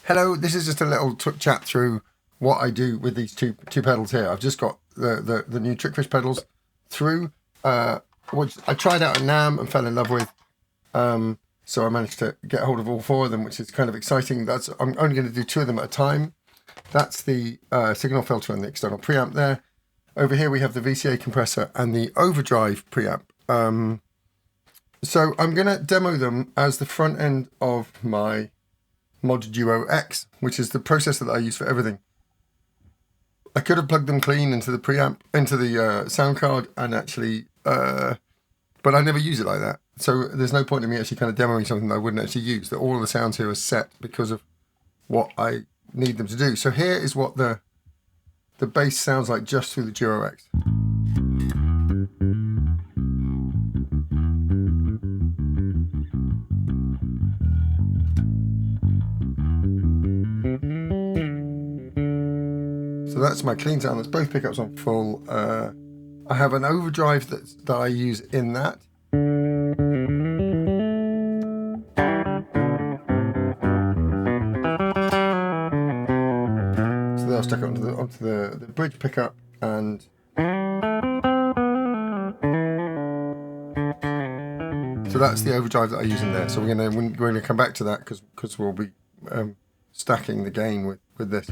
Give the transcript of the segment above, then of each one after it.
Hello, this is just a little chat through what I do with these two pedals here. I've just got the new Trickfish pedals through, which I tried out at NAMM and fell in love with. So I managed to get hold of all four of them, which is kind of exciting. I'm only going to do two of them at a time. That's the signal filter and the external preamp there. Over here we have the VCA compressor and the Overdrive preamp. So I'm going to demo them as the front end of my MOD DuoX, which is the processor that I use for everything. I could have plugged them clean into the preamp, into the sound card, and actually, but I never use it like that. So there's no point in me actually kind of demoing something that I wouldn't actually use. That all of the sounds here are set because of what I need them to do. So here is what the bass sounds like just through the DuoX. So that's my clean sound. That's both pickups on full. I have an overdrive that I use in that. So they'll stick it onto the bridge pickup, and so that's the overdrive that I use in there. So we're going to come back to that because we'll be stacking the gain with this.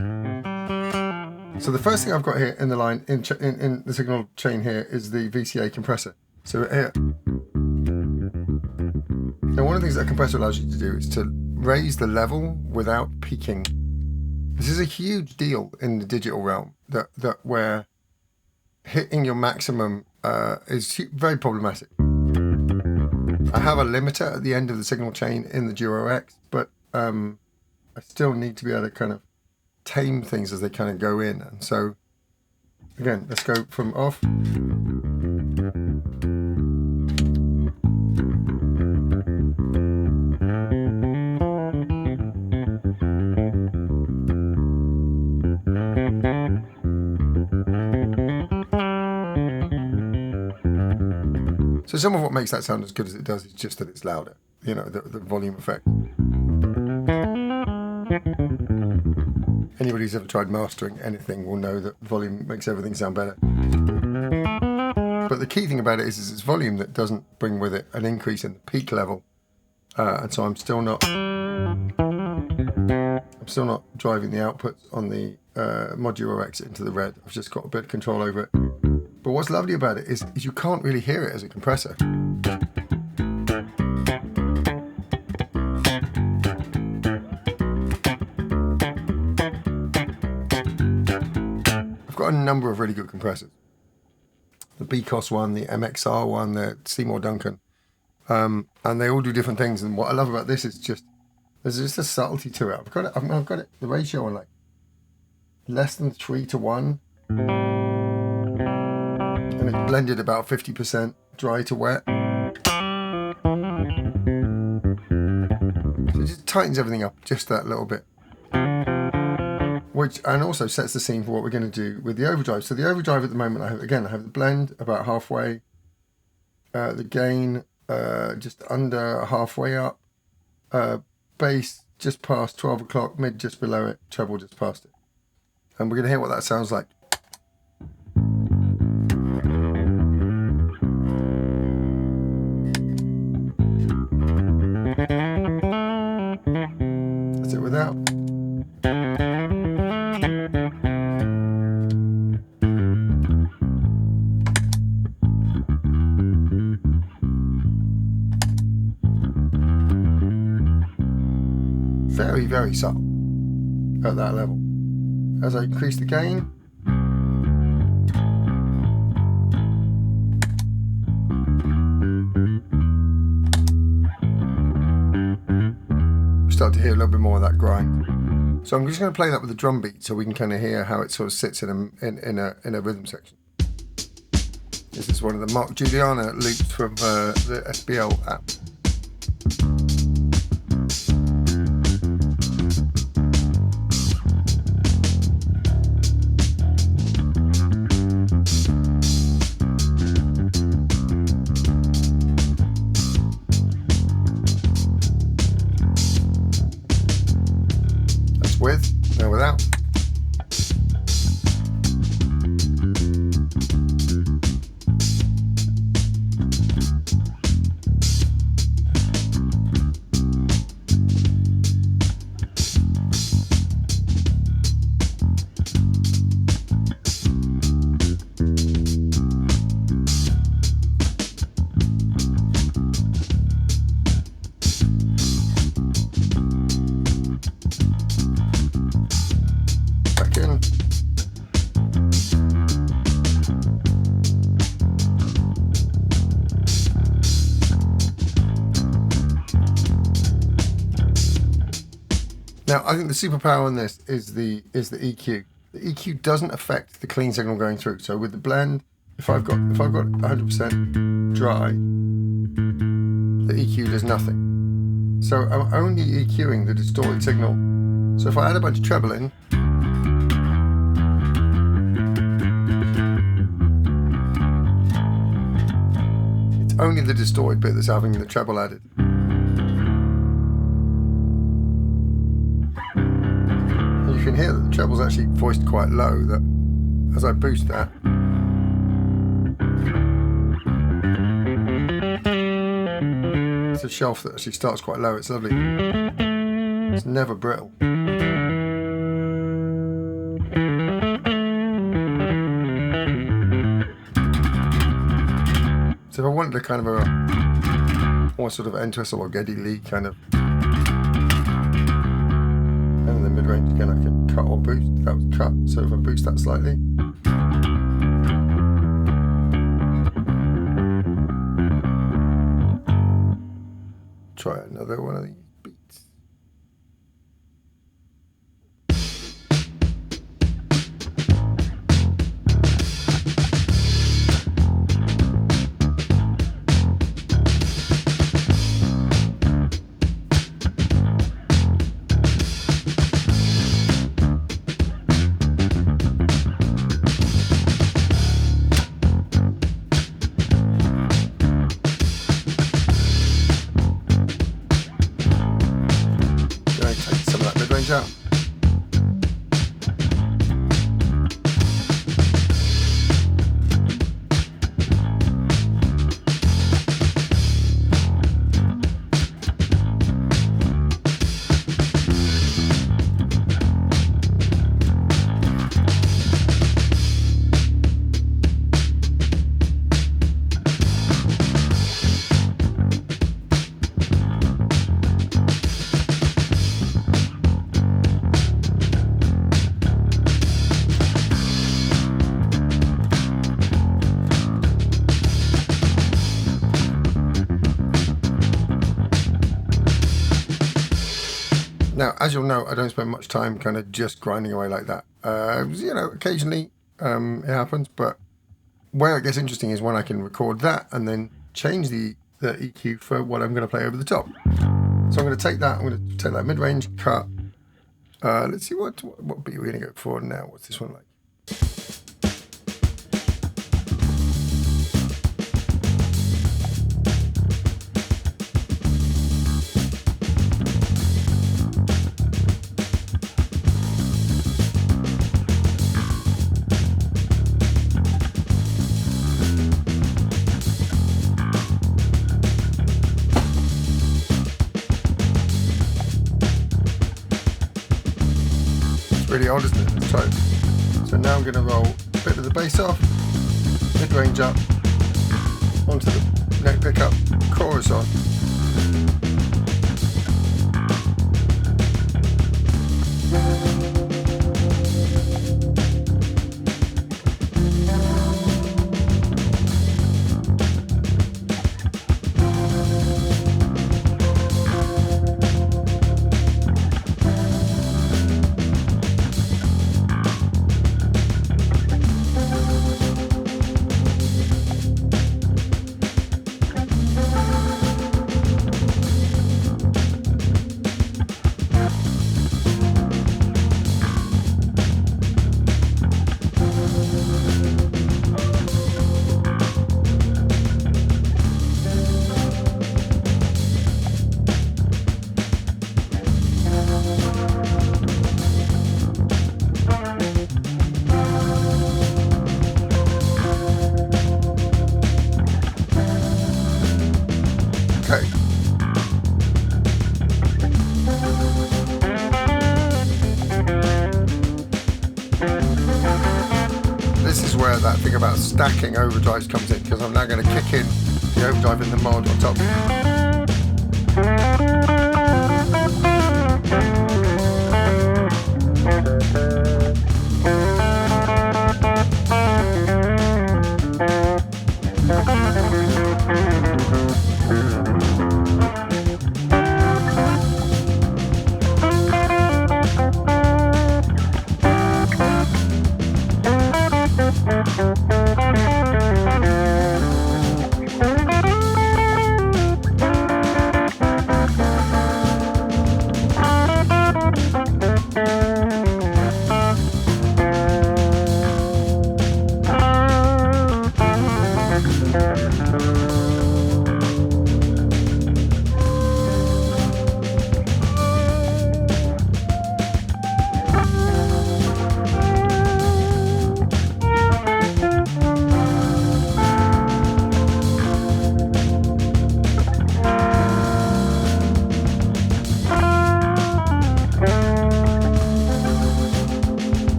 So the first thing I've got here in the line, in the signal chain here, is the VCA compressor. So here, now one of the things that a compressor allows you to do is to raise the level without peaking. This is a huge deal in the digital realm, that where hitting your maximum is very problematic. I have a limiter at the end of the signal chain in the DuoX, but I still need to be able to kind of tame things as they kind of go in. And so again, let's go from off. So some of what makes that sound as good as it does is just that it's louder, you know, the volume effect. Anybody who's ever tried mastering anything will know that volume makes everything sound better. But the key thing about it is it's volume that doesn't bring with it an increase in the peak level. And so I'm still not driving the outputs on the MOD DuoX into the red. I've just got a bit of control over it. But what's lovely about it is you can't really hear it as a compressor. I've got a number of really good compressors. The BCOS one, the MXR one, the Seymour Duncan. And they all do different things. And what I love about this is there's just a subtlety to it. I've got it, the ratio on like less than 3:1. And it's blended about 50% dry to wet. So it just tightens everything up just that little bit. And also sets the scene for what we're going to do with the overdrive. So the overdrive at the moment, I have the blend about halfway, the gain just under halfway up, bass just past 12 o'clock, mid just below it, treble just past it. And we're going to hear what that sounds like. That's it without. Very, very subtle at that level. As I increase the gain, start to hear a little bit more of that grind. So I'm just going to play that with a drum beat so we can kind of hear how it sort of sits in a rhythm section. This is one of the Mark Juliana loops from the SBL app. with, no without. Now, I think the superpower on this is the EQ. The EQ doesn't affect the clean signal going through. So with the blend, if I've got 100% dry, the EQ does nothing. So I'm only EQing the distorted signal. So if I add a bunch of treble in, it's only the distorted bit that's having the treble added. You can hear that the treble's actually voiced quite low, that as I boost that, it's a shelf that actually starts quite low. It's lovely. It's never brittle. So if I wanted a kind of a more sort of Entwistle or Geddy Lee kind of, and the mid-range again, I can cut or boost. That was cut, so if I boost that slightly, try another one of these beats. Out. Now, as you'll know, I don't spend much time kind of just grinding away like that. You know, occasionally it happens, but where it gets interesting is when I can record that and then change the EQ for what I'm going to play over the top. So I'm going to take that, I'm going to take that mid-range cut. Let's see what beat we're going to go for now. What's this one like? Really odd, isn't it? Let's try it. So now I'm going to roll a bit of the bass off, mid-range up, onto the neck pickup, chorus on. where that thing about stacking overdrives comes in, because I'm now going to kick in the overdrive and the mod on top.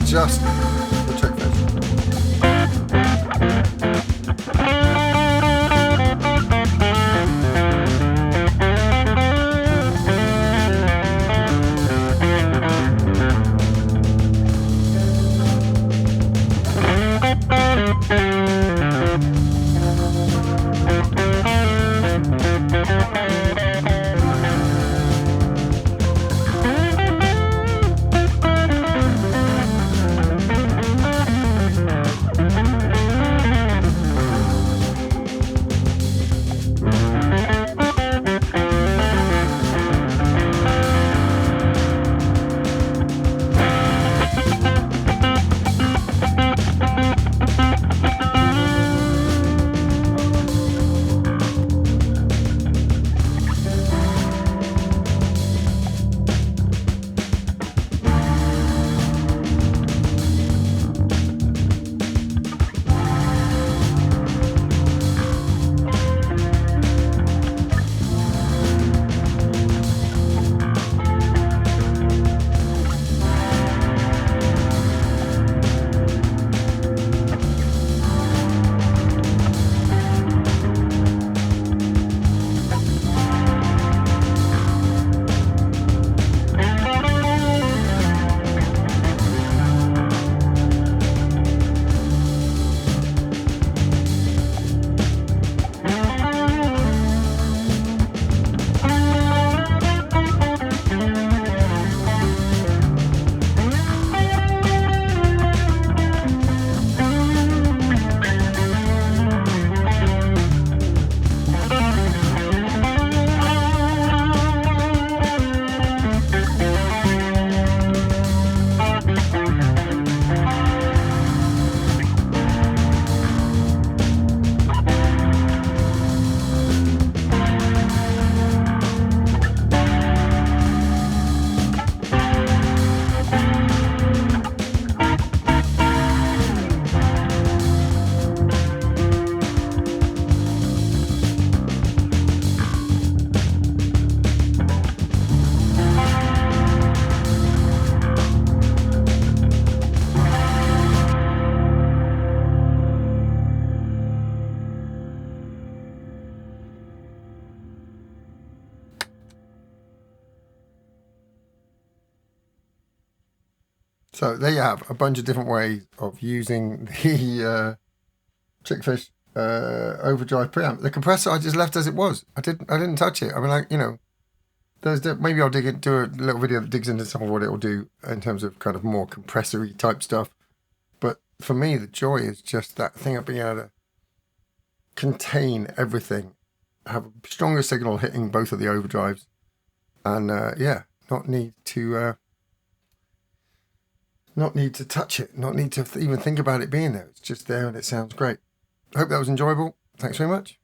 Just the Trickfish. So there you have a bunch of different ways of using the Trickfish Overdrive Preamp. The compressor I just left as it was. I didn't touch it. I mean, like, you know, maybe I'll do a little video that digs into some of what it will do in terms of kind of more compressor-y type stuff. But for me, the joy is just that thing of being able to contain everything, have a stronger signal hitting both of the overdrives, and yeah, not need to touch it, not need to even think about it being there. It's just there and it sounds great. I hope that was enjoyable. Thanks very much.